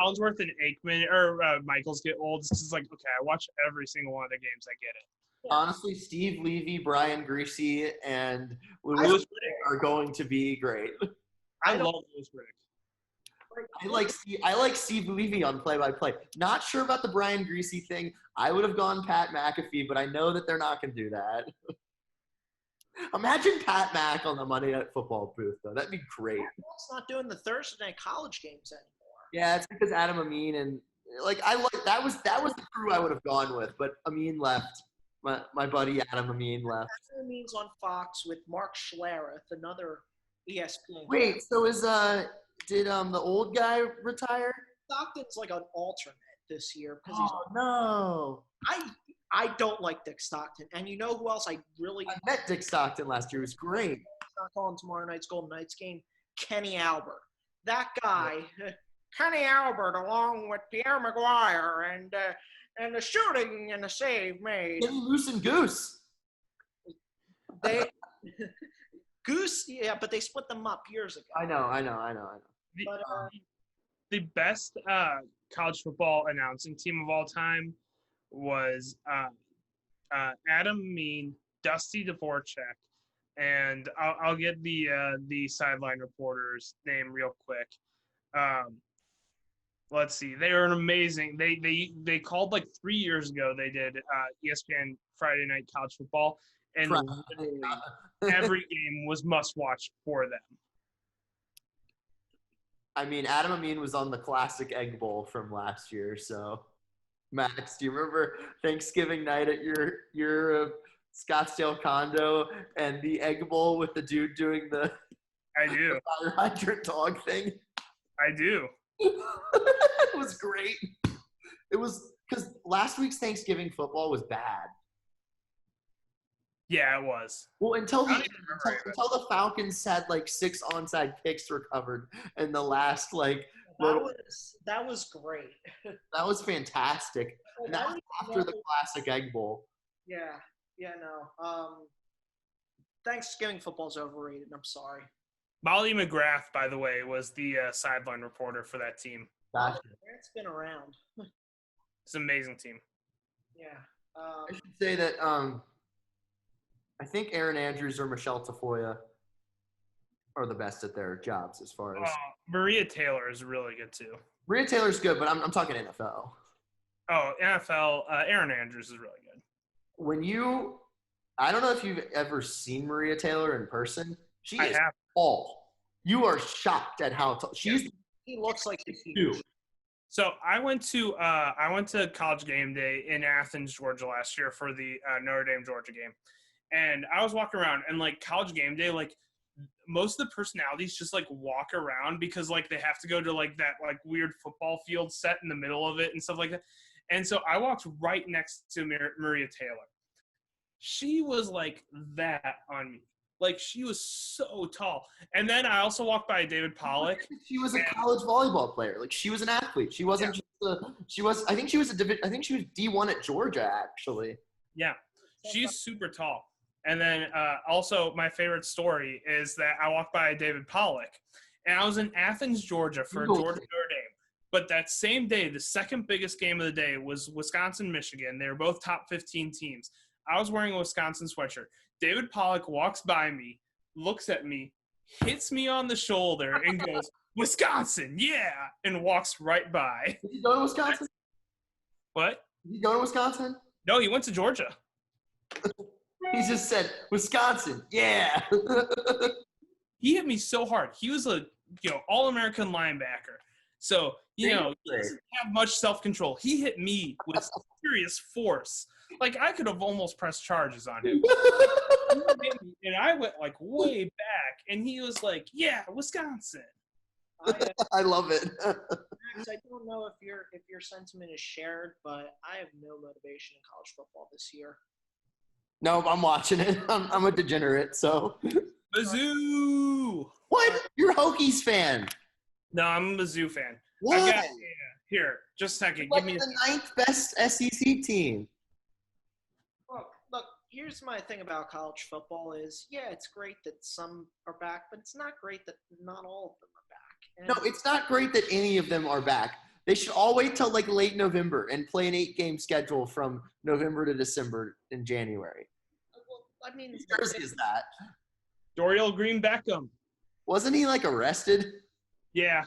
[SPEAKER 3] Collinsworth and Aikman or Michaels get old. It's like, okay, I watch every single one of their games. I get it.
[SPEAKER 1] Yeah. Honestly, Steve Levy, Brian Greasy, and Louis Riddick are going to be great.
[SPEAKER 3] I love Louis Riddick.
[SPEAKER 1] I like Steve Levy on play-by-play. Not sure about the Brian Greasy thing. I would have gone Pat McAfee, but I know that they're not going to do that. Imagine Pat Mac on the Monday Night Football booth, though. That'd be great.
[SPEAKER 2] It's not doing the Thursday night college games anymore.
[SPEAKER 1] Yeah, it's because Adam Amin and that was the crew I would have gone with, but Amin left. My buddy Adam Amin left.
[SPEAKER 2] Adam Amin's on Fox with Mark Schlereth, another ESPN.
[SPEAKER 1] Wait, so did the old guy retire?
[SPEAKER 2] Stockton's like an alternate this year because
[SPEAKER 1] no.
[SPEAKER 2] I don't like Dick Stockton, and you know who else I
[SPEAKER 1] met Dick Stockton last year. It was great.
[SPEAKER 2] He's not calling tomorrow night's Golden Knights game. Kenny Albert, that guy, Kenny Albert, along with Pierre Maguire and the shooting and the save made.
[SPEAKER 1] Kenny Moose and Goose.
[SPEAKER 2] Goose, yeah, but they split them up years ago.
[SPEAKER 1] I know.
[SPEAKER 3] But the best college football announcing team of all time was Adam Amin, Dusty Dvorak, and I'll get the sideline reporter's name real quick. Let's see. They are an amazing. They called like 3 years ago. They did ESPN Friday Night College Football, and literally every game was must watch for them.
[SPEAKER 1] I mean, Adam Amin was on the classic Egg Bowl from last year. So, Max, do you remember Thanksgiving night at your Scottsdale condo and the Egg Bowl with the dude doing the fire hydrant dog thing?
[SPEAKER 3] I do.
[SPEAKER 1] It was great. It was because last week's Thanksgiving football was bad.
[SPEAKER 3] Yeah, it was.
[SPEAKER 1] Well, until the Falcons had like 6 onside kicks recovered in the last like
[SPEAKER 2] That was great.
[SPEAKER 1] That was fantastic. And that was after the Classic Egg Bowl.
[SPEAKER 2] Yeah, no. Thanksgiving football's overrated. I'm sorry.
[SPEAKER 3] Molly McGrath, by the way, was the sideline reporter for that team.
[SPEAKER 1] Gotcha.
[SPEAKER 2] It's been around.
[SPEAKER 3] It's an amazing team.
[SPEAKER 2] Yeah.
[SPEAKER 1] I should say that I think Aaron Andrews or Michelle Tafoya are the best at their jobs as far as.
[SPEAKER 3] Maria Taylor is really good too.
[SPEAKER 1] Maria Taylor's good, but I'm talking NFL.
[SPEAKER 3] Oh, NFL. Aaron Andrews is really good.
[SPEAKER 1] I don't know if you've ever seen Maria Taylor in person. She is
[SPEAKER 3] have.
[SPEAKER 1] tall. You are shocked at how tall she is.
[SPEAKER 2] He looks like he's
[SPEAKER 1] huge.
[SPEAKER 3] So I went to College Game Day in Athens, Georgia last year for the Notre Dame Georgia game, and I was walking around and like College Game Day, like most of the personalities just like walk around because like they have to go to like that like weird football field set in the middle of it and stuff like that. And so I walked right next to Maria Taylor. She was like that on me. Like, she was so tall. And then I also walked by David Pollock.
[SPEAKER 1] She was a college volleyball player. Like, she was an athlete. She wasn't I think she was D1 at Georgia, actually.
[SPEAKER 3] Yeah. She's super tall. And then also my favorite story is that I walked by David Pollock. And I was in Athens, Georgia for Georgia Notre Dame. But that same day, the second biggest game of the day was Wisconsin-Michigan. They were both top 15 teams. I was wearing a Wisconsin sweatshirt. David Pollock walks by me, looks at me, hits me on the shoulder, and goes, "Wisconsin, yeah!" and walks right by.
[SPEAKER 1] Did he go to Wisconsin?
[SPEAKER 3] What?
[SPEAKER 1] Did he go to Wisconsin?
[SPEAKER 3] No, he went to Georgia.
[SPEAKER 1] He just said, "Wisconsin, yeah."
[SPEAKER 3] He hit me so hard. He was a All-American linebacker. So, he doesn't have much self-control. He hit me with serious force. Like, I could have almost pressed charges on him. And I went, like, way back. And he was like, "Yeah, Wisconsin."
[SPEAKER 1] I love it.
[SPEAKER 2] Max, I don't know if your sentiment is shared, but I have no motivation in college football this year.
[SPEAKER 1] No, I'm watching it. I'm a degenerate, so.
[SPEAKER 3] Mizzou!
[SPEAKER 1] What? You're a Hokies fan.
[SPEAKER 3] No, I'm a Mizzou fan.
[SPEAKER 1] What?
[SPEAKER 3] Here, just a second.
[SPEAKER 1] Like
[SPEAKER 3] Give me
[SPEAKER 1] the ninth best SEC team.
[SPEAKER 2] Look, here's my thing about college football is, yeah, it's great that some are back, but it's not great that not all of them are back. And
[SPEAKER 1] No, it's not great that any of them are back. They should all wait till like late November and play an 8-game schedule from November to December in January.
[SPEAKER 2] Well, I mean,
[SPEAKER 1] New Jersey is that.
[SPEAKER 3] Dorial Green Beckham.
[SPEAKER 1] Wasn't he like arrested?
[SPEAKER 3] Yeah.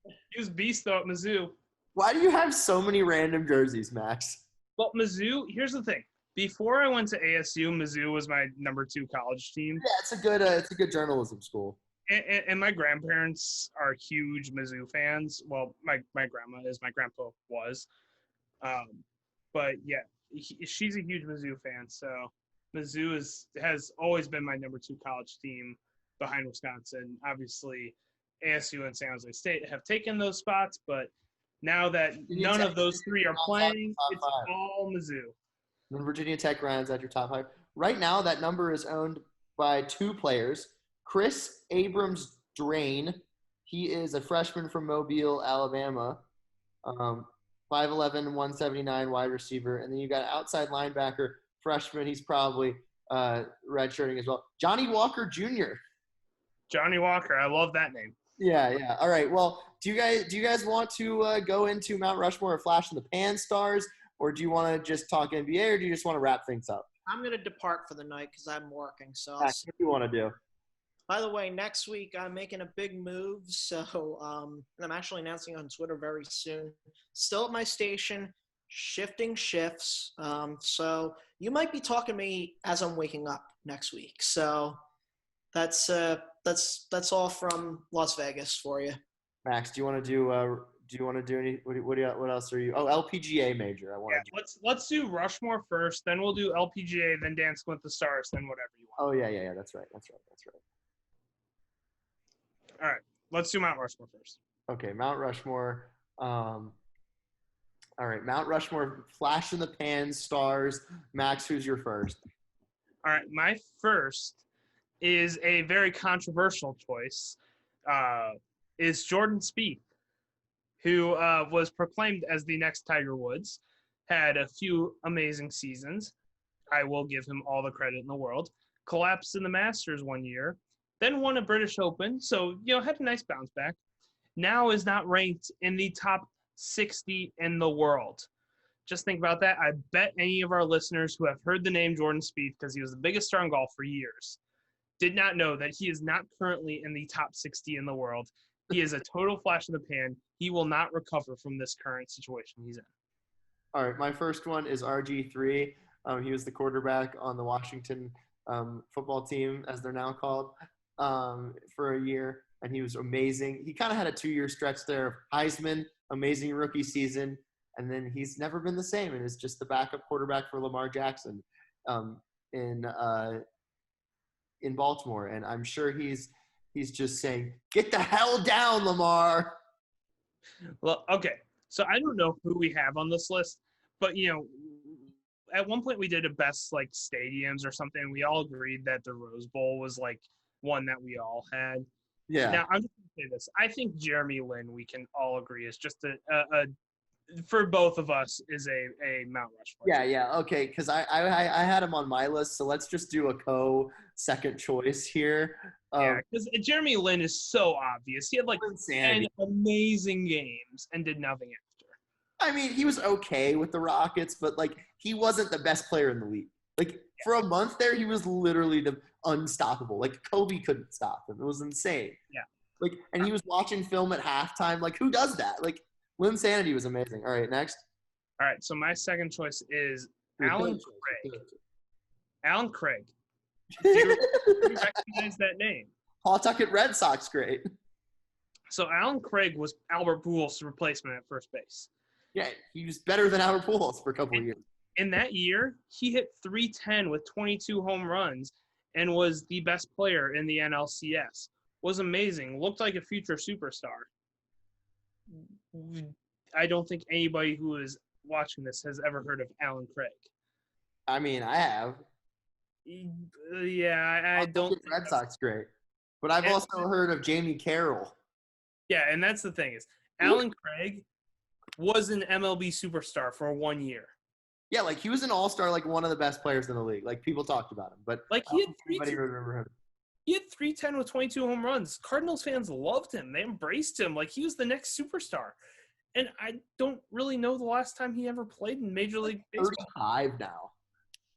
[SPEAKER 3] He was beast though at Mizzou.
[SPEAKER 1] Why do you have so many random jerseys, Max?
[SPEAKER 3] Well, Mizzou, here's the thing. Before I went to ASU, Mizzou was my number 2 college team.
[SPEAKER 1] Yeah, it's a good journalism school.
[SPEAKER 3] And my grandparents are huge Mizzou fans. Well, my grandma is. My grandpa was. But, yeah, she's a huge Mizzou fan. So Mizzou has always been my number 2 college team behind Wisconsin. Obviously, ASU and San Jose State have taken those spots, but now that none of those 3 are playing, it's all Mizzou.
[SPEAKER 1] When Virginia Tech rounds out your top 5. Right now, that number is owned by 2 players. Chris Abrams-Drain. He is a freshman from Mobile, Alabama. 5'11", 179 wide receiver. And then you got outside linebacker, freshman. He's probably redshirting as well. Johnny Walker Jr.
[SPEAKER 3] Johnny Walker. I love that name.
[SPEAKER 1] Yeah. All right. Well, do you guys want to go into Mount Rushmore or Flash in the Pan stars, or do you want to just talk NBA, or do you just want to wrap things up?
[SPEAKER 2] I'm going to depart for the night because I'm working. So
[SPEAKER 1] What do you want to do?
[SPEAKER 2] By the way, next week I'm making a big move, so and I'm actually announcing on Twitter very soon. Still at my station, shifting shifts. So you might be talking to me as I'm waking up next week. So that's all from Las Vegas for you.
[SPEAKER 1] Max, do you want to do any? What else are you? Oh, LPGA major.
[SPEAKER 3] Let's do Rushmore first, then we'll do LPGA, then Dancing with the Stars, then whatever you want.
[SPEAKER 1] Oh yeah. That's right.
[SPEAKER 3] All right, let's do Mount Rushmore first.
[SPEAKER 1] Okay, Mount Rushmore. All right, Mount Rushmore, Flash in the Pan stars. Max, who's your first?
[SPEAKER 3] All right, my first is a very controversial choice. is Jordan Spieth, who was proclaimed as the next Tiger Woods, had a few amazing seasons. I will give him all the credit in the world. Collapsed in the Masters one year, then won a British Open, so had a nice bounce back. Now is not ranked in the top 60 in the world. Just think about that. I bet any of our listeners who have heard the name Jordan Spieth, because he was the biggest star in golf for years, did not know that he is not currently in the top 60 in the world. He is a total flash in the pan. He will not recover from this current situation he's in.
[SPEAKER 1] All right, my first one is RG3. He was the quarterback on the Washington football team, as they're now called, for a year, and he was amazing. He kind of had a 2-year stretch there of Heisman, amazing rookie season, and then he's never been the same, and is just the backup quarterback for Lamar Jackson in Baltimore. And I'm sure he's just saying, "Get the hell down, Lamar."
[SPEAKER 3] Well, okay. So I don't know who we have on this list, but at one point we did a best stadiums or something. We all agreed that the Rose Bowl was one that we all had.
[SPEAKER 1] Yeah.
[SPEAKER 3] Now I'm just gonna say this. I think Jeremy Lin, we can all agree, is just a for both of us is a Mount Rushmore.
[SPEAKER 1] Yeah. Okay, because I had him on my list, so let's just do a second choice here.
[SPEAKER 3] Yeah, because Jeremy Lin is so obvious. He had 10 amazing games and did nothing after.
[SPEAKER 1] I mean, he was okay with the Rockets, but he wasn't the best player in the league. For a month there, he was literally the unstoppable. Kobe couldn't stop him. It was insane.
[SPEAKER 3] Yeah.
[SPEAKER 1] And he was watching film at halftime. Who does that? Lin Sanity was amazing. All right, next.
[SPEAKER 3] All right, so my second choice is Alan Craig. Alan Craig. Do you recognize that name?
[SPEAKER 1] Pawtucket Red Sox, great.
[SPEAKER 3] So Alan Craig was Albert Pujols' replacement at first base.
[SPEAKER 1] Yeah, he was better than Albert Pujols for a couple of years.
[SPEAKER 3] In that year, he hit .310 with 22 home runs and was the best player in the NLCS. Was amazing. Looked like a future superstar. I don't think anybody who is watching this has ever heard of Alan Craig.
[SPEAKER 1] I mean, I have.
[SPEAKER 3] Yeah, I don't.
[SPEAKER 1] Red Sox great, but I've also heard of Jamie Carroll.
[SPEAKER 3] Yeah, and that's the thing is, Alan Craig was an MLB superstar for 1 year.
[SPEAKER 1] Yeah, he was an all-star, one of the best players in the league. People talked about him, but
[SPEAKER 3] he had
[SPEAKER 1] nobody remember him.
[SPEAKER 3] He had .310 with 22 home runs. Cardinals fans loved him. They embraced him he was the next superstar. And I don't really know the last time he ever played in Major League Baseball.
[SPEAKER 1] 35 now.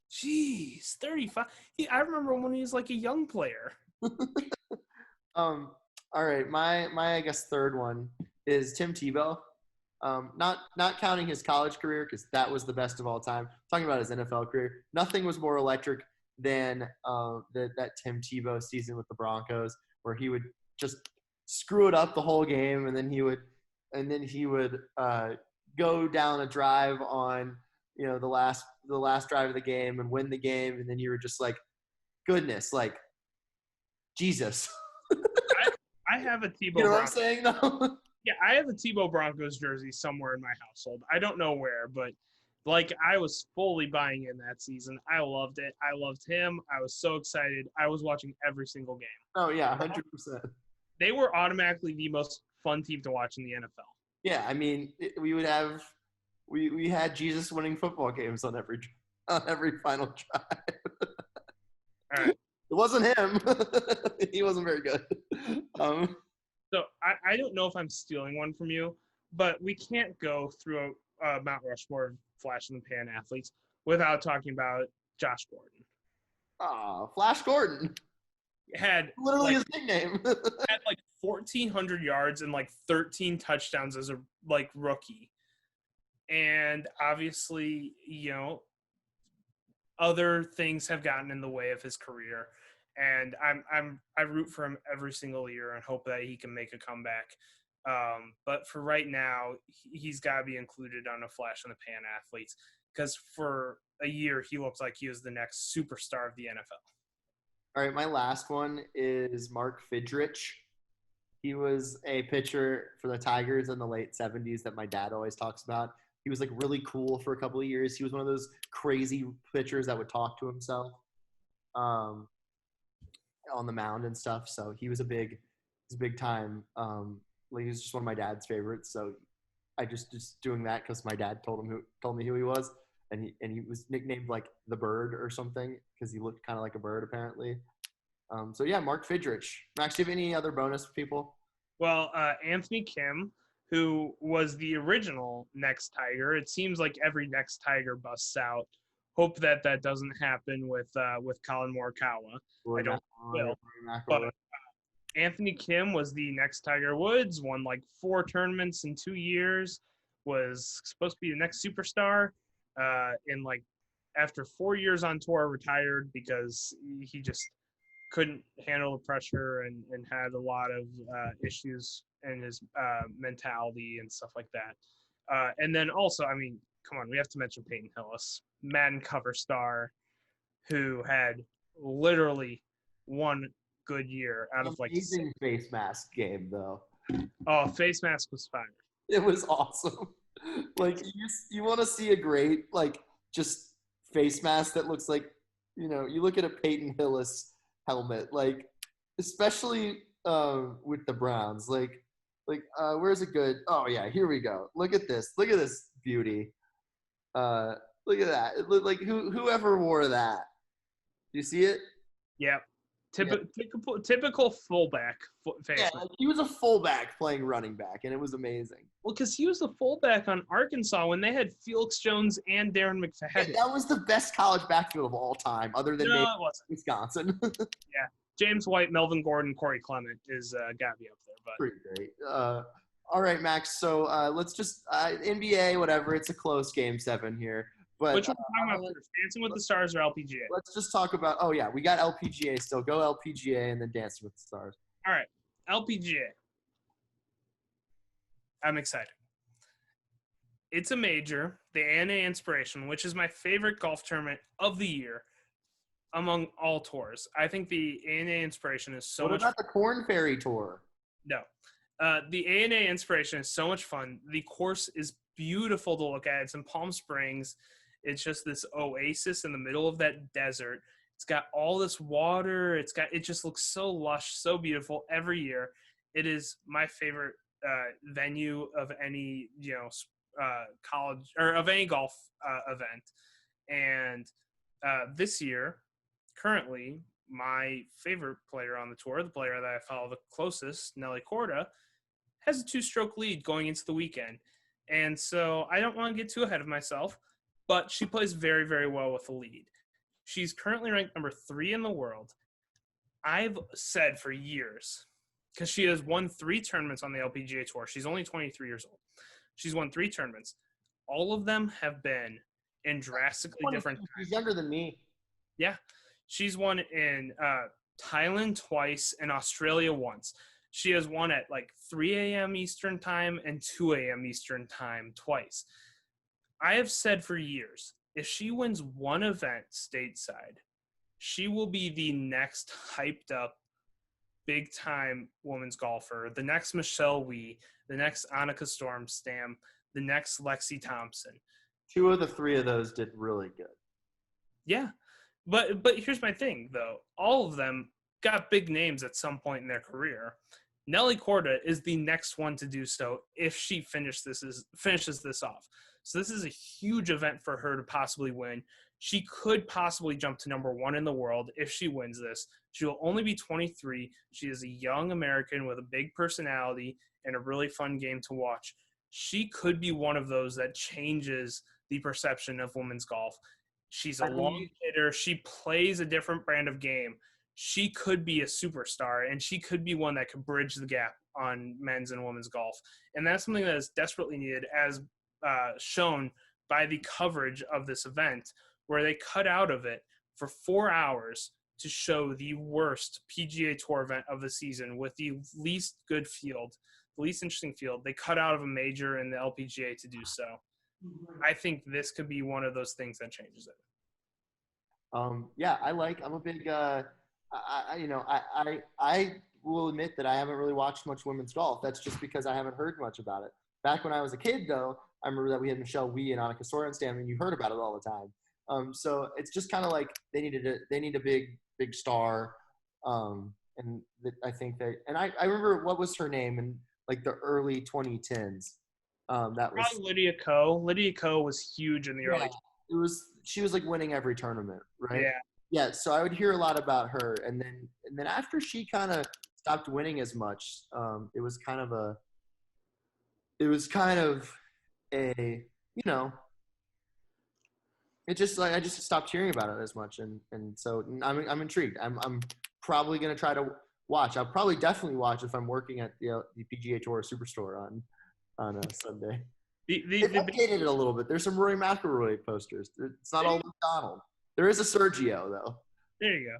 [SPEAKER 3] Jeez, 35. I remember when he was a young player.
[SPEAKER 1] All right, my I guess third one is Tim Tebow. Not counting his college career, because that was the best of all time. Talking about his NFL career, nothing was more electric than that Tim Tebow season with the Broncos, where he would just screw it up the whole game, and then he would go down a drive on the last drive of the game and win the game, and then you were just goodness, Jesus.
[SPEAKER 3] I have a Tebow.
[SPEAKER 1] You know what I'm saying though?
[SPEAKER 3] Yeah, I have a Tebow Broncos jersey somewhere in my household. I don't know where, but I was fully buying in that season. I loved it. I loved him. I was so excited. I was watching every single game.
[SPEAKER 1] Oh yeah, 100%.
[SPEAKER 3] They were automatically the most fun team to watch in the NFL.
[SPEAKER 1] Yeah, I mean, we had Jesus winning football games on every final drive.
[SPEAKER 3] All right.
[SPEAKER 1] It wasn't him. He wasn't very good.
[SPEAKER 3] So I don't know if I'm stealing one from you, but we can't go through a Mount Rushmore flash in the pan athletes without talking about Josh Gordon.
[SPEAKER 1] Flash Gordon.
[SPEAKER 3] Had
[SPEAKER 1] literally his nickname.
[SPEAKER 3] Had 1,400 yards and 13 touchdowns as a rookie. And obviously, other things have gotten in the way of his career. And I root for him every single year and hope that he can make a comeback. But for right now, he's got to be included on a flash in the pan athletes, because for a year he looks like he was the next superstar of the NFL.
[SPEAKER 1] All right, my last one is Mark Fidrich. He was a pitcher for the Tigers in the late 70s that my dad always talks about. He was really cool for a couple of years. He was one of those crazy pitchers that would talk to himself on the mound and stuff. So he was a big time Like he's just one of my dad's favorites. So I just doing that because my dad told me who he was, and he was nicknamed like the Bird or something because he looked kind of like a bird apparently. So yeah, Mark Fidrich. Max, do you have any other bonus people?
[SPEAKER 3] Well, Anthony Kim, who was the original next Tiger. It seems like every next Tiger busts out. Hope that doesn't happen with Colin Morikawa. I don't will. But Anthony Kim was the next Tiger Woods. Won like 4 tournaments in 2 years. Was supposed to be the next superstar. In like after 4 years on tour, retired because he just couldn't handle the pressure and had a lot of issues in his mentality and stuff like that. And then also, I mean, come on, we have to mention Peyton Hillis, Madden cover star, who had literally one good year out of like
[SPEAKER 1] amazing face mask game though.
[SPEAKER 3] Oh, face mask was fire.
[SPEAKER 1] It was awesome. Like you want to see a great like just face mask that looks like you look at a Peyton Hillis helmet, like especially with the Browns, like where's it good? Oh yeah, here we go. Look at this beauty. Look at that. It looked like whoever wore that. Do you see it?
[SPEAKER 3] Yep. Typical fullback face.
[SPEAKER 1] Yeah, like he was a fullback playing running back, and it was amazing.
[SPEAKER 3] Well, because he was the fullback on Arkansas when they had Felix Jones and Darren McFadden.
[SPEAKER 1] Yeah, that was the best college backfield of all time, other than maybe
[SPEAKER 3] it wasn't.
[SPEAKER 1] Wisconsin.
[SPEAKER 3] Yeah, James White, Melvin Gordon, Corey Clement is gotta be up there. But
[SPEAKER 1] pretty great. All right, Max. So let's just NBA, whatever. It's a close game 7 here. But
[SPEAKER 3] which one are we talking about first? Dancing with the Stars or LPGA?
[SPEAKER 1] Let's just talk about. Oh yeah, we got LPGA still. Go LPGA and then Dancing with the Stars.
[SPEAKER 3] All right, LPGA. I'm excited. It's a major, the ANA Inspiration, which is my favorite golf tournament of the year among all tours. I think the ANA Inspiration is so much.
[SPEAKER 1] What about the Corn Ferry Tour?
[SPEAKER 3] No, the ANA Inspiration is so much fun. The course is beautiful to look at. It's in Palm Springs. It's just this oasis in the middle of that desert. It's got all this water. It just looks so lush, so beautiful every year. It is my favorite venue of any college or of any golf event. And this year, currently, my favorite player on the tour, the player that I follow the closest, Nelly Korda, has a 2-stroke lead going into the weekend. And so I don't want to get too ahead of myself, but she plays very, very well with the lead. She's currently ranked number 3 in the world. I've said for years, because she has won 3 tournaments on the LPGA Tour. She's only 23 years old. She's won 3 tournaments. All of them have been in drastically different times.
[SPEAKER 1] She's younger than me.
[SPEAKER 3] Yeah. She's won in Thailand twice and Australia once. She has won at like 3 a.m. Eastern time and 2 a.m. Eastern time twice. I have said for years, if she wins one event stateside, she will be the next hyped up big time women's golfer, the next Michelle Wie, the next Annika Stormstam, the next Lexi Thompson.
[SPEAKER 1] 2 of the 3 of those did really good.
[SPEAKER 3] Yeah. But here's my thing though. All of them got big names at some point in their career. Nelly Korda is the next one to do so if she finishes this off. So this is a huge event for her to possibly win. She could possibly jump to number 1 in the world if she wins this. She will only be 23. She is a young American with a big personality and a really fun game to watch. She could be one of those that changes the perception of women's golf. She's a long hitter. She plays a different brand of game. She could be a superstar, and she could be one that could bridge the gap on men's and women's golf. And that's something that is desperately needed, as shown by the coverage of this event, where they cut out of it for 4 hours to show the worst PGA Tour event of the season with the least good field, the least interesting field. They cut out of a major in the LPGA to do so. I think this could be one of those things that changes it.
[SPEAKER 1] Yeah, I'm a big, I will admit that I haven't really watched much women's golf. That's just because I haven't heard much about it. Back when I was a kid, though, I remember that we had Michelle Wie and Annika Sorenstam, and you heard about it all the time. So it's just kind of like they need a big star. And I think that, and I remember what was her name, and like the early 2010s. That was
[SPEAKER 3] Probably Lydia Ko. Lydia Ko was huge in the early.
[SPEAKER 1] she was like winning every tournament, right?
[SPEAKER 3] Yeah.
[SPEAKER 1] Yeah, so I would hear a lot about her, and then after she kind of stopped winning as much, it was kind of a it just like I just stopped hearing about it as much, and so I'm intrigued. I'm probably gonna try to watch. I'll probably definitely watch if I'm working at the PGA Tour Superstore on a Sunday. They've updated it a little bit. There's some Rory McIlroy posters. It's not all McDonald. There is a Sergio though.
[SPEAKER 3] There you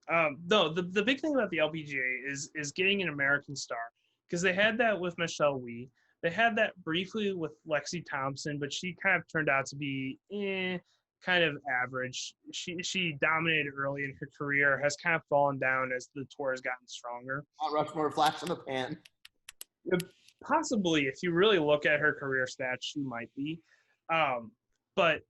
[SPEAKER 3] go. No, the big thing about the LPGA is getting an American star, because they had that with Michelle Wie. They had that briefly with Lexi Thompson, but she kind of turned out to be kind of average. She dominated early in her career, has kind of fallen down as the tour has gotten stronger.
[SPEAKER 1] Not much more flash in the pan.
[SPEAKER 3] Possibly, if you really look at her career stats, she might be. But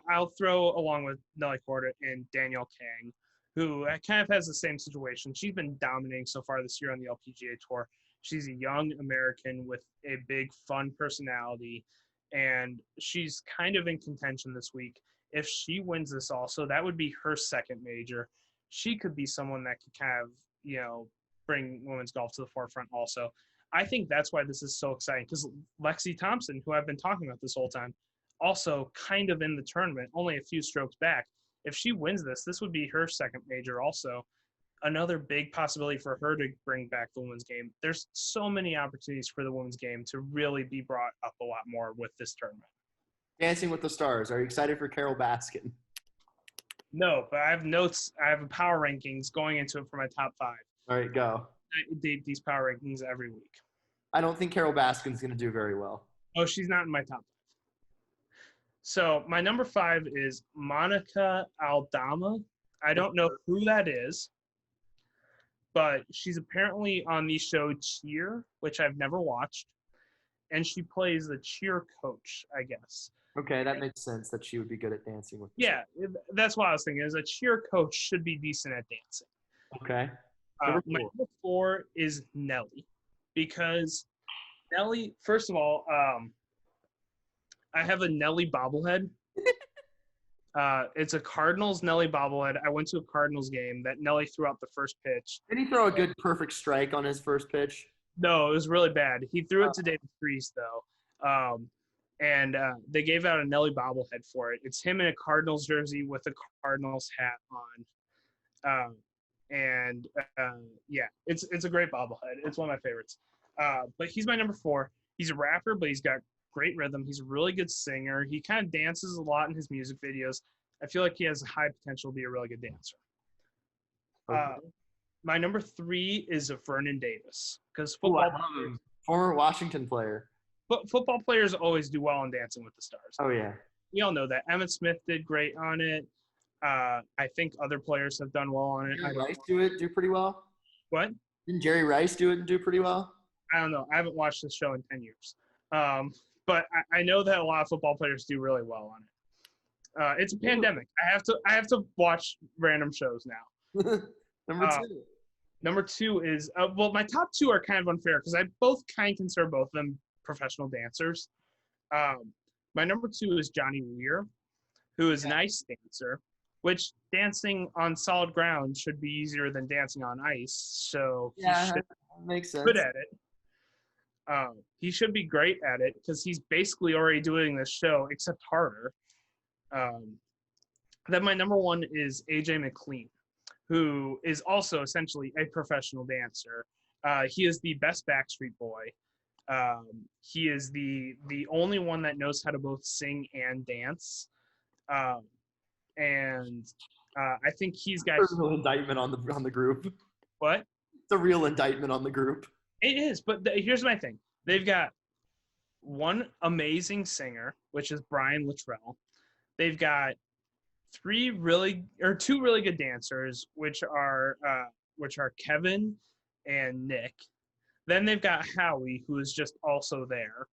[SPEAKER 3] I'll throw along with Nelly Korda and Danielle Kang, who kind of has the same situation. She's been dominating so far this year on the LPGA Tour. She's a young American with a big, fun personality, and she's kind of in contention this week. If she wins this also, that would be her second major. She could be someone that could kind of, bring women's golf to the forefront also. I think that's why this is so exciting, because Lexi Thompson, who I've been talking about this whole time, also kind of in the tournament, only a few strokes back. If she wins this would be her second major also. Another big possibility for her to bring back the women's game. There's so many opportunities for the women's game to really be brought up a lot more with this tournament. Dancing
[SPEAKER 1] with the Stars. Are you excited for Carol Baskin?
[SPEAKER 3] No, but I have notes. I have power rankings going into it for my top 5.
[SPEAKER 1] All right, go.
[SPEAKER 3] I date these power rankings every week.
[SPEAKER 1] I don't think Carol Baskin's going to do very well.
[SPEAKER 3] Oh, she's not in my top 5. So my number 5 is Monica Aldama. I don't know who that is, but she's apparently on the show Cheer, which I've never watched, and she plays the cheer coach, I guess.
[SPEAKER 1] Okay, that makes sense that she would be good at dancing with.
[SPEAKER 3] Yeah, that's what I was thinking. Is a cheer coach should be decent at dancing.
[SPEAKER 1] Okay.
[SPEAKER 3] My number 4 is Nelly, because Nelly, first of all, I have a Nelly bobblehead. It's a Cardinals Nelly bobblehead. I went to a Cardinals game that Nelly threw out the first pitch.
[SPEAKER 1] Did he throw a good perfect strike on his first pitch?
[SPEAKER 3] No, it was really bad. He threw it to David Freese, though. And they gave out a Nelly bobblehead for it. It's him in a Cardinals jersey with a Cardinals hat on. Yeah, it's a great bobblehead. It's one of my favorites. But he's my number 4. He's a rapper, but he's got great rhythm. He's a really good singer. He kind of dances a lot in his music videos. I feel like he has high potential to be a really good dancer. Okay. My number 3 is Vernon Davis, because football players,
[SPEAKER 1] former Washington player.
[SPEAKER 3] But football players always do well in Dancing with the Stars.
[SPEAKER 1] Oh yeah,
[SPEAKER 3] we all know that. Emmitt Smith did great on it. I think other players have done well on it.
[SPEAKER 1] Did Rice do pretty well?
[SPEAKER 3] What?
[SPEAKER 1] Didn't Jerry Rice do it and do pretty well?
[SPEAKER 3] I don't know. I haven't watched this show in 10 years. But I know that a lot of football players do really well on it. It's a pandemic. I have to watch random shows now. Number 2 is my top 2 are kind of unfair, because I both kind of consider both of them professional dancers. My number 2 is Johnny Weir, who is an ice dancer, which dancing on solid ground should be easier than dancing on ice. So
[SPEAKER 1] makes sense.
[SPEAKER 3] Good at it. He should be great at it, because he's basically already doing this show, except harder. Then my number 1 is AJ McLean, who is also essentially a professional dancer. He is the best Backstreet Boy. He is the only one that knows how to both sing and dance. I think he's got
[SPEAKER 1] a real indictment on the group.
[SPEAKER 3] What?
[SPEAKER 1] It's a real indictment on the group.
[SPEAKER 3] It is, but here's my thing. They've got one amazing singer, which is Brian Luttrell. They've got 2 really good dancers, which are Kevin and Nick. Then they've got Howie, who is just also there.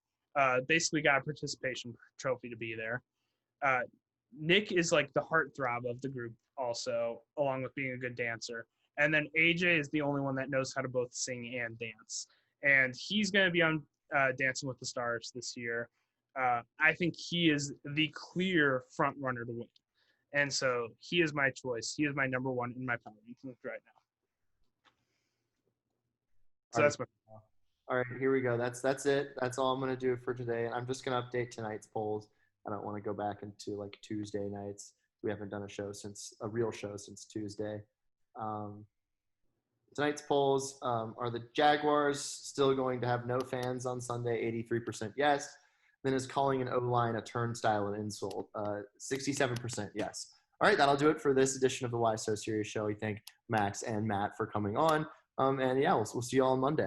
[SPEAKER 3] Basically got a participation trophy to be there. Nick is like the heartthrob of the group also, along with being a good dancer. And then AJ is the only one that knows how to both sing and dance. and he's going to be on Dancing with the Stars this year. I think he is the clear front runner to win. And so he is my choice. He is my number one in my power rankings right now. So that's my.
[SPEAKER 1] All right, here we go. That's it. That's all I'm going to do for today. And I'm just going to update tonight's polls. I don't want to go back into like Tuesday nights. We haven't done a real show since Tuesday. Tonight's polls are the Jaguars still going to have no fans on Sunday, 83% yes. Then is calling an O-line a turnstile and insult, 67% yes. All right, that'll do it for this edition of the Why So Serious show. We thank Max and Matt for coming on. And yeah, we'll see you all on Monday.